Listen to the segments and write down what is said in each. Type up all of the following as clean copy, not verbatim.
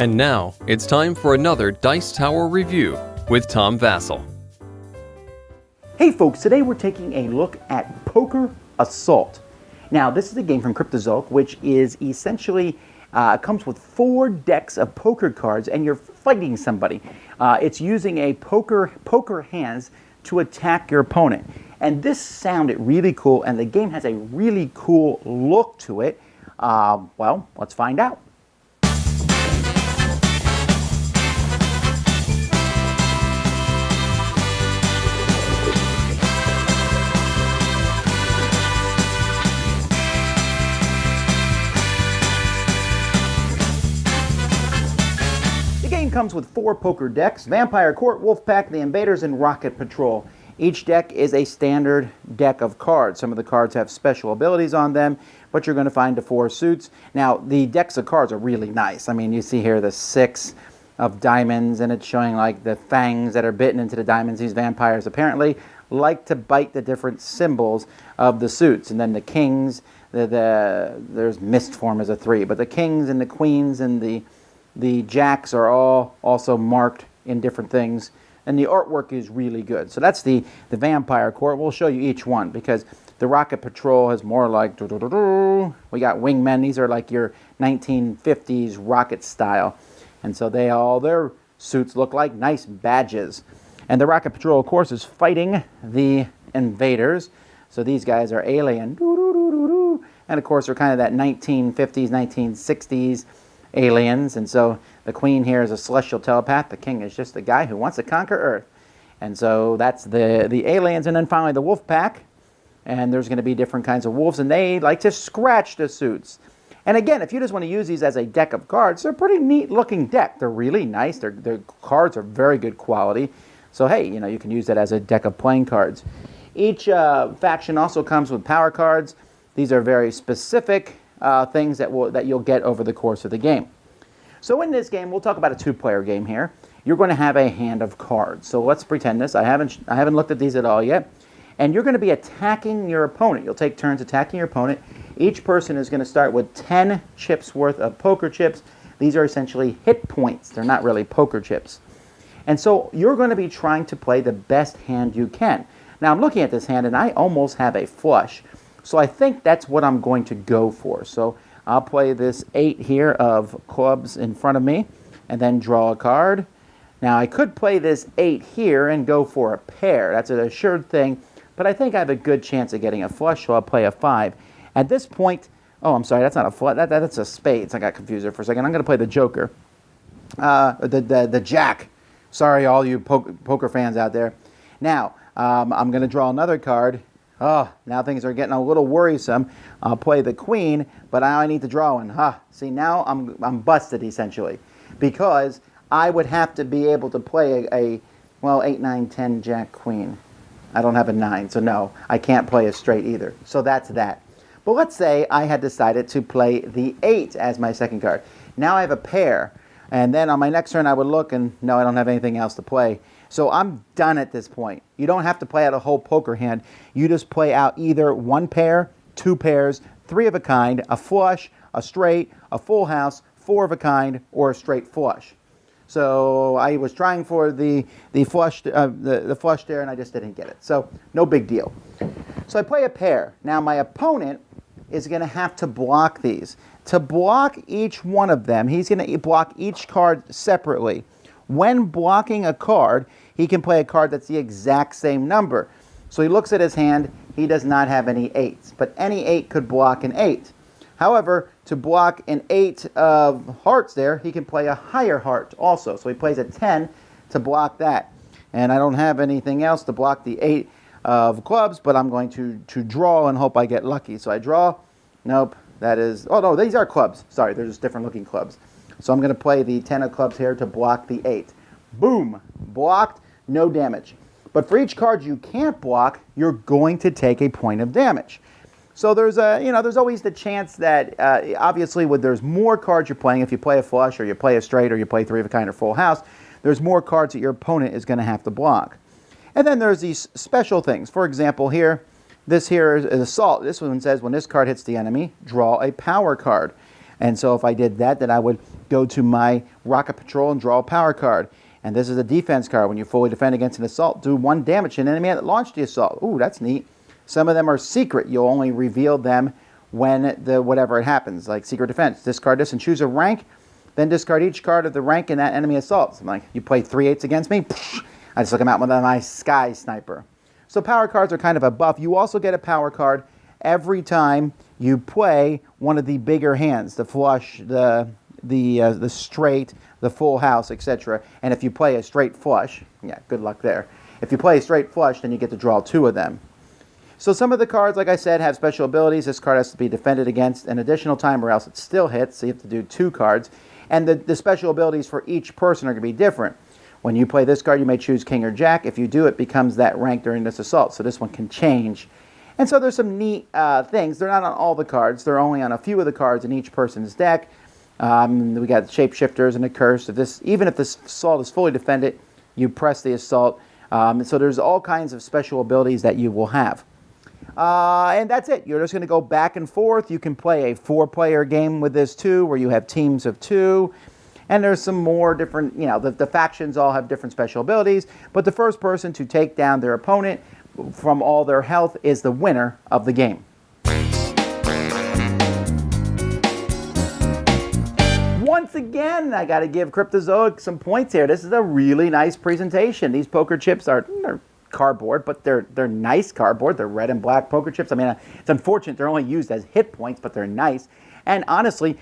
And now, it's time for another Dice Tower review with Tom Vasel. Hey folks, today we're taking a look at Poker Assault. Now, this is a game from Cryptozoic, which is essentially, comes with 4 decks of poker cards, and you're fighting somebody. It's using a poker hands to attack your opponent. And this sounded really cool, and the game has a really cool look to it. Well, let's find out. The game comes with 4 poker decks: Vampire Court, Wolf Pack, the Invaders, and Rocket Patrol. Each deck is a standard deck of cards. Some of the cards have special abilities on them, but you're going to find the 4 suits. Now, the decks of cards are really nice. I mean, you see here the 6 of diamonds, and it's showing like the fangs that are bitten into the diamonds. These vampires apparently like to bite the different symbols of the suits. And then the kings, there's mist form as a 3, but the kings and the queens and the jacks are all also marked in different things, and the artwork is really good. So that's the Vampire Court. We'll show you each one, because the Rocket Patrol is more like we got wingmen. These are like your 1950s rocket style, and so all their suits look like nice badges. And the Rocket Patrol, of course, is fighting the Invaders. So these guys are alien, and of course they're kind of that 1950s, 1960s aliens. And so the queen here is a celestial telepath. The king is just the guy who wants to conquer Earth. And so that's the aliens. And then finally the wolf pack. And there's going to be different kinds of wolves, and they like to scratch the suits. And again, if you just want to use these as a deck of cards, they're a pretty neat looking deck. They're really nice. Their cards are very good quality. So hey, you can use that as a deck of playing cards. Each faction also comes with power cards. These are very specific things that you'll get over the course of the game. So in this game, we'll talk about a 2-player game here. You're going to have a hand of cards. So let's pretend this. I haven't looked at these at all yet. And you're going to be attacking your opponent. You'll take turns attacking your opponent. Each person is going to start with 10 chips worth of poker chips. These are essentially hit points. They're not really poker chips. And so you're going to be trying to play the best hand you can. Now I'm looking at this hand, and I almost have a flush. So I think that's what I'm going to go for. So I'll play this 8 here of clubs in front of me, and then draw a card. Now I could play this 8 here and go for a pair. That's an assured thing, but I think I have a good chance of getting a flush, so I'll play a 5. At this point, oh, I'm sorry, that's not a flush. That's a spades. I got confused there for a second. I'm going to play the joker, the jack. Sorry, all you poker fans out there. Now I'm going to draw another card. Oh, now things are getting a little worrisome. I'll play the queen, but I need to draw one. See, now I'm busted, essentially, because I would have to be able to play a 8, 9, 10, jack, queen. I don't have a 9, so no, I can't play a straight either. So that's that. But let's say I had decided to play the 8 as my second card. Now I have a pair, and then on my next turn I would look, and no, I don't have anything else to play. So I'm done at this point. You don't have to play out a whole poker hand. You just play out either 1 pair, 2 pairs, 3 of a kind, a flush, a straight, a full house, 4 of a kind, or a straight flush. So I was trying for the flush there, and I just didn't get it. So no big deal. So I play a pair. Now my opponent is going to have to block these. To block each one of them, he's going to block each card separately. When blocking a card, he can play a card that's the exact same number. So he looks at his hand. He does not have any 8s, but any 8 could block an 8. However, to block an 8 of hearts there, he can play a higher heart also. So he plays a 10 to block that. And I don't have anything else to block the 8 of clubs, but I'm going to draw and hope I get lucky. So I draw. Nope. That is, oh no, these are clubs. Sorry, they're just different looking clubs. So I'm going to play the 10 of clubs here to block the 8. Boom. Blocked. No damage. But for each card you can't block, you're going to take a point of damage. So there's always the chance that obviously there's more cards you're playing. If you play a flush or you play a straight or you play 3 of a kind or full house, there's more cards that your opponent is going to have to block. And then there's these special things. For example, here, this here is assault. This one says when this card hits the enemy, draw a power card. And so if I did that, then I would go to my Rocket Patrol and draw a power card. And this is a defense card. When you fully defend against an assault, do 1 damage to an enemy that launched the assault. Ooh, that's neat. Some of them are secret. You'll only reveal them when whatever it happens, like secret defense. Discard this and choose a rank. Then discard each card of the rank in that enemy assault. So I'm like, you play 3/8 against me? I just took him out with my Sky Sniper. So power cards are kind of a buff. You also get a power card every time you play one of the bigger hands, the flush, the straight, the full house, etc. And if you play a straight flush, yeah, good luck there. If you play a straight flush, then you get to draw 2 of them. So some of the cards, like I said, have special abilities. This card has to be defended against an additional time or else it still hits, so you have to do 2 cards. And the special abilities for each person are going to be different. When you play this card, you may choose King or Jack. If you do, it becomes that rank during this assault, so this one can change. And so there's some neat things. They're not on all the cards. They're only on a few of the cards in each person's deck. We got shapeshifters and a curse. Even if this assault is fully defended, you press the assault. So there's all kinds of special abilities that you will have. And that's it. You're just going to go back and forth. You can play a 4-player game with this too, where you have teams of 2. And there's some more different, the factions all have different special abilities. But the first person to take down their opponent from all their health is the winner of the game. Once again, I got to give Cryptozoic some points here. This is a really nice presentation. These poker chips they're cardboard, but they're nice cardboard. They're red and black poker chips. I mean, it's unfortunate they're only used as hit points, but they're nice. And honestly,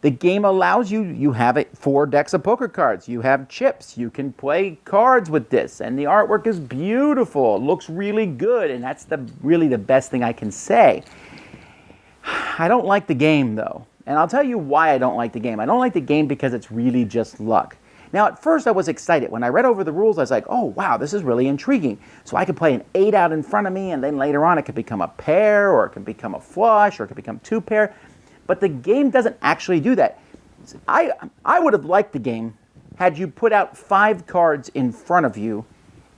the game allows you have 4 decks of poker cards. You have chips. You can play cards with this. And the artwork is beautiful. It looks really good. And that's really the best thing I can say. I don't like the game, though. And I'll tell you why I don't like the game. I don't like the game because it's really just luck. Now, at first, I was excited. When I read over the rules, I was like, oh, wow, this is really intriguing. So I could play an 8 out in front of me, and then later on, it could become a pair, or it could become a flush, or it could become 2 pair. But the game doesn't actually do that. I would have liked the game had you put out 5 cards in front of you,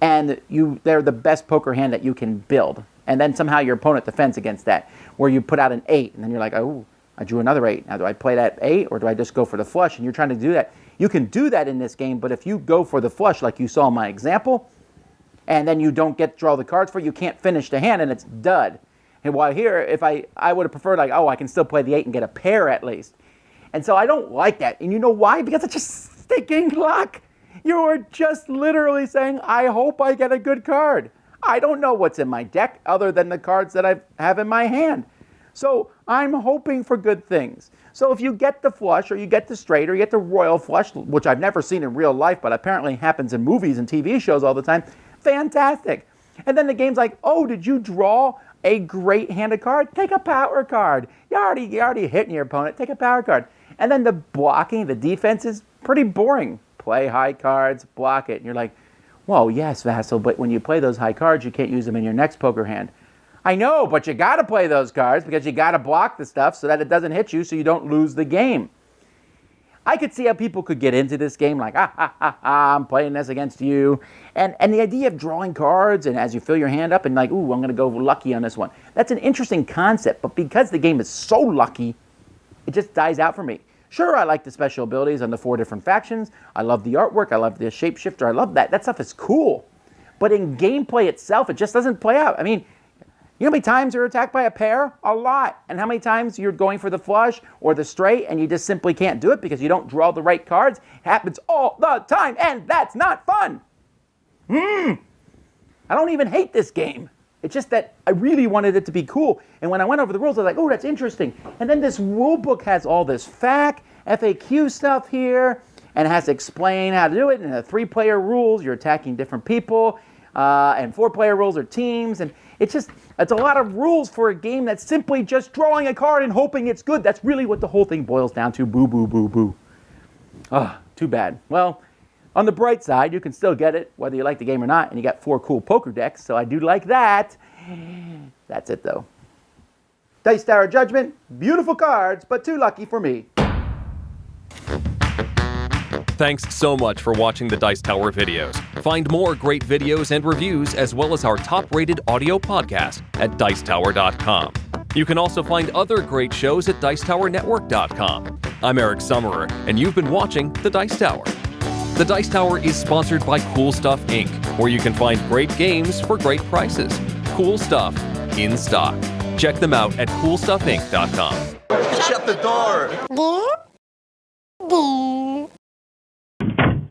and they're the best poker hand that you can build. And then somehow your opponent defends against that, where you put out an 8, and then you're like, oh, I drew another 8. Now, do I play that 8, or do I just go for the flush? And you're trying to do that. You can do that in this game, but if you go for the flush, like you saw in my example, and then you don't get to draw the cards for it, you can't finish the hand, and it's dud. And while here, if I would have preferred, like, oh, I can still play the 8 and get a pair at least. And so I don't like that. And you know why? Because it's just stinking luck. You are just literally saying, I hope I get a good card. I don't know what's in my deck other than the cards that I have in my hand. So I'm hoping for good things. So if you get the flush, or you get the straight, or you get the royal flush, which I've never seen in real life, but apparently happens in movies and TV shows all the time, fantastic. And then the game's like, oh, did you draw a great handed card? Take a power card. You're already hitting your opponent. Take a power card. And then the blocking, the defense is pretty boring. Play high cards, block it. And you're like, whoa, yes, Vasel, but when you play those high cards, you can't use them in your next poker hand. I know, but you got to play those cards because you got to block the stuff so that it doesn't hit you so you don't lose the game. I could see how people could get into this game like, I'm playing this against you. And the idea of drawing cards and as you fill your hand up and like, ooh, I'm going to go lucky on this one. That's an interesting concept, but because the game is so lucky, it just dies out for me. Sure, I like the special abilities on the 4 different factions. I love the artwork. I love the shapeshifter. I love that. That stuff is cool. But in gameplay itself, it just doesn't play out. I mean, you know how many times you're attacked by a pair? A lot. And how many times you're going for the flush or the straight and you just simply can't do it because you don't draw the right cards? It happens all the time, and that's not fun. I don't even hate this game. It's just that I really wanted it to be cool. And when I went over the rules, I was like, oh, that's interesting. And then this rule book has all this FAQ stuff here, and it has to explain how to do it. And the 3-player rules, you're attacking different people. And 4-player rules are teams. And it's a lot of rules for a game that's simply just drawing a card and hoping it's good. That's really what the whole thing boils down to. Boo, boo, boo, boo. Too bad. Well, on the bright side, you can still get it, whether you like the game or not, and you got 4 cool poker decks, so I do like that. That's it, though. Dice Tower Judgment, beautiful cards, but too lucky for me. Thanks so much for watching the Dice Tower videos. Find more great videos and reviews, as well as our top-rated audio podcast at Dicetower.com. You can also find other great shows at DicetowerNetwork.com. I'm Eric Summerer, and you've been watching The Dice Tower. The Dice Tower is sponsored by Cool Stuff Inc., where you can find great games for great prices. Cool stuff in stock. Check them out at CoolStuffInc.com. Shut the door!